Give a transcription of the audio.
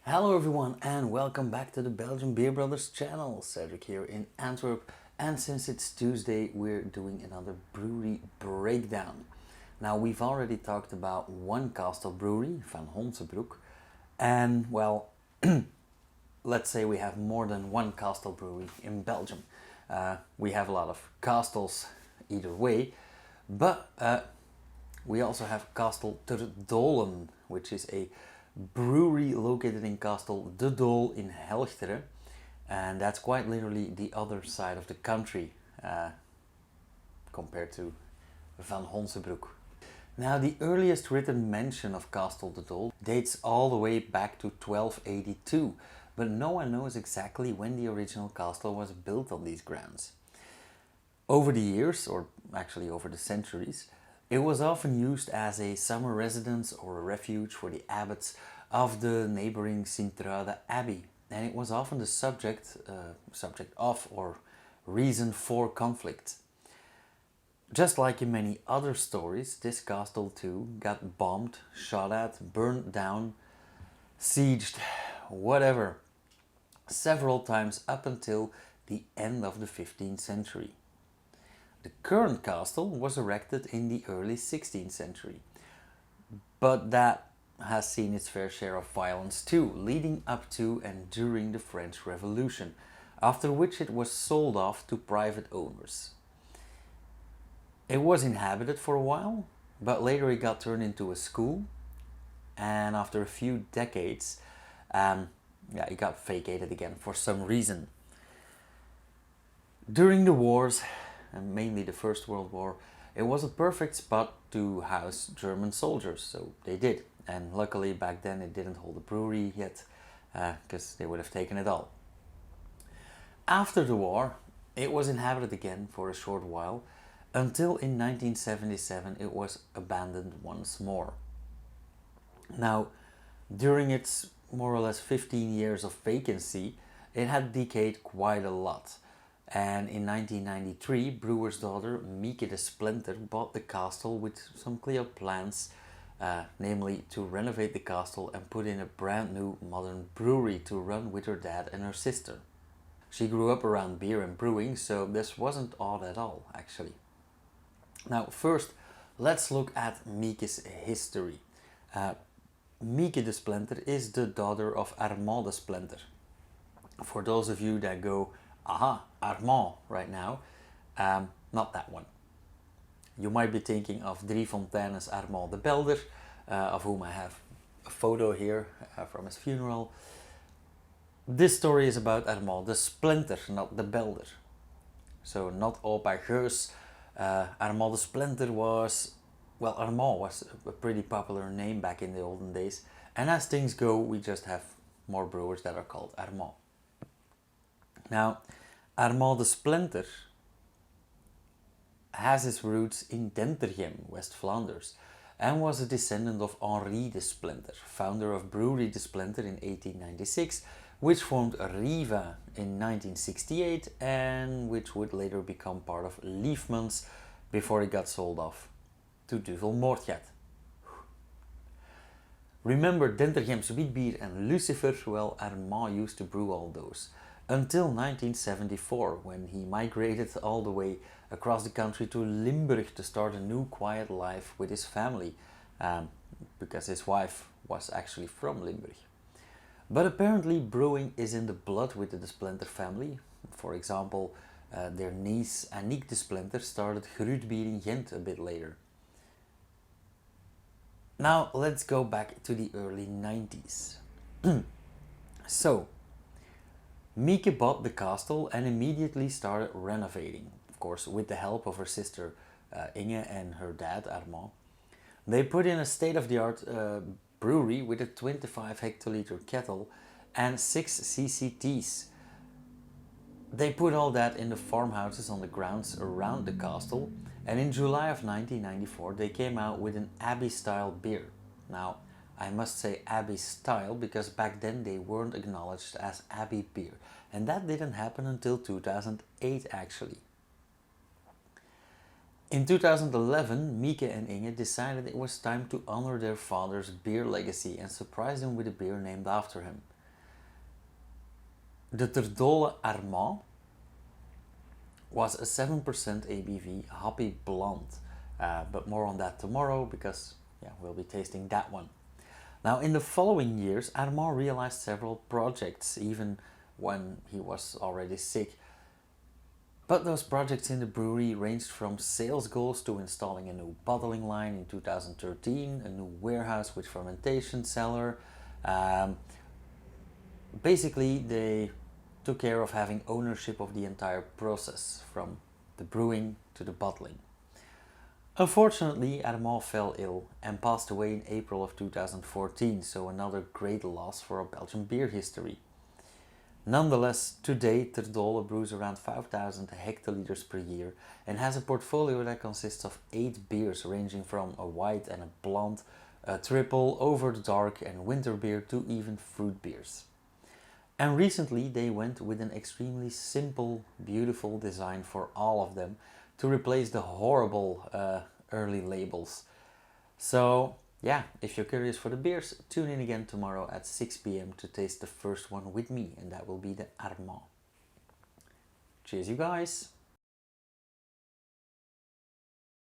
Hello everyone and welcome back to the Belgian Beer Brothers channel. Cedric here in Antwerp, and since it's Tuesday we're doing another brewery breakdown. Now we've already talked about one castle brewery, Van Honsebroek, and well, let's say we have more than one castle brewery in Belgium. We have a lot of castles either way, but we also have Castle ter Dolen, which is a brewery located in Castle de Dool in Helchteren, and that's quite literally the other side of the country compared to Van Honsebroek. Now, the earliest written mention of Castle de Dool dates all the way back to 1282, but no one knows exactly when the original castle was built on these grounds. Over the years, or actually over the centuries, it was often used as a summer residence or a refuge for the abbots of the neighboring Sint-Truiden Abbey, and it was often the subject of or reason for conflict. Just like in many other stories, this castle too got bombed, shot at, burned down, sieged, whatever, several times up until the end of the 15th century. The current castle was erected in the early 16th century, but that has seen its fair share of violence too, leading up to and during the French Revolution, after which it was sold off to private owners. It was inhabited for a while, but later it got turned into a school, and after a few decades, it got vacated again for some reason. During the wars, and mainly the First World War, it was a perfect spot to house German soldiers, so they did. And luckily back then it didn't hold a brewery yet, because they would have taken it all. After the war, it was inhabited again for a short while, until in 1977 it was abandoned once more. Now, during its more or less 15 years of vacancy, it had decayed quite a lot. And in 1993, brewer's daughter Mieke Desplenter bought the castle with some clear plans, namely to renovate the castle and put in a brand new modern brewery to run with her dad and her sister. She grew up around beer and brewing, so this wasn't odd at all, actually. Now, first, let's look at Mieke's history. Mieke Desplenter is the daughter of Armand Desplenter. For those of you that go, aha, Armand right now, not that one. You might be thinking of Drie Fontaine's Armand de Belder, of whom I have a photo here from his funeral. This story is about Armand Desplenter, not de Belder. So not Opa Geus. Armand Desplenter was, well, Armand was a pretty popular name back in the olden days. And as things go, we just have more brewers that are called Armand. Now, Armand Desplenter has his roots in Dentergem, West Flanders, and was a descendant of Henri Desplenter, founder of Brewery Desplenter in 1896, which formed Riva in 1968 and which would later become part of Liefmans before it got sold off to Duvel Moordgat. Remember Dentergem Sweet Beer and Lucifer? Well, Armand used to brew all those. Until 1974, when he migrated all the way across the country to Limburg to start a new quiet life with his family, because his wife was actually from Limburg. But apparently brewing is in the blood with the Desplenter family. For example, their niece Annick Desplenter started Gruutbier in Ghent a bit later. Now let's go back to the early 90s. So, Mieke bought the castle and immediately started renovating, of course with the help of her sister Inge and her dad Armand. They put in a state-of-the-art brewery with a 25 hectoliter kettle and 6 CCTs. They put all that in the farmhouses on the grounds around the castle, and in July of 1994 they came out with an Abbey style beer. Now, I must say Abbey style because back then they weren't acknowledged as Abbey beer, and that didn't happen until 2008 actually. In 2011, Mieke and Inge decided it was time to honor their father's beer legacy and surprise him with a beer named after him. The Dolen Armand was a 7% ABV hoppy blonde, but more on that tomorrow because we'll be tasting that one. Now, in the following years, Armand realized several projects, even when he was already sick. But those projects in the brewery ranged from sales goals to installing a new bottling line in 2013, a new warehouse with fermentation cellar. Basically, they took care of having ownership of the entire process, from the brewing to the bottling. Unfortunately, Armand fell ill and passed away in April of 2014, so another great loss for our Belgian beer history. Nonetheless, today Ter Dolen brews around 5,000 hectoliters per year and has a portfolio that consists of 8 beers ranging from a white and a blonde, a triple, over the dark and winter beer to even fruit beers. And recently they went with an extremely simple, beautiful design for all of them to replace the horrible early labels. So yeah, if you're curious for the beers, tune in again tomorrow at 6 p.m. to taste the first one with me, and that will be the Armand. Cheers, you guys!